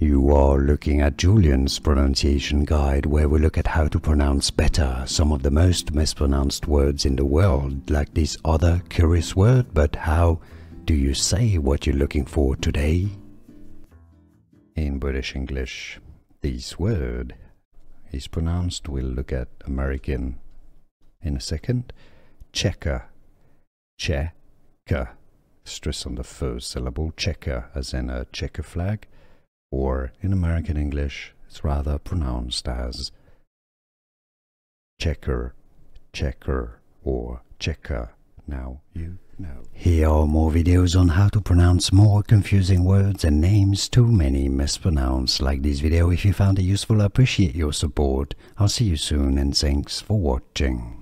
You are looking at Julian's pronunciation guide, where we look at how to pronounce better some of the most mispronounced words in the world, like this other curious word. But how do you say what you're looking for today? In British English, this word is pronounced, we'll look at American in a second, checker, checker, stress on the first syllable, checker as in a checker flag, or in American English it's rather pronounced as checker, checker, or checker. Now you know. Here are more videos on how to pronounce more confusing words and names too many mispronounced. Like this video if you found it useful. I appreciate your support. I'll see you soon and thanks for watching.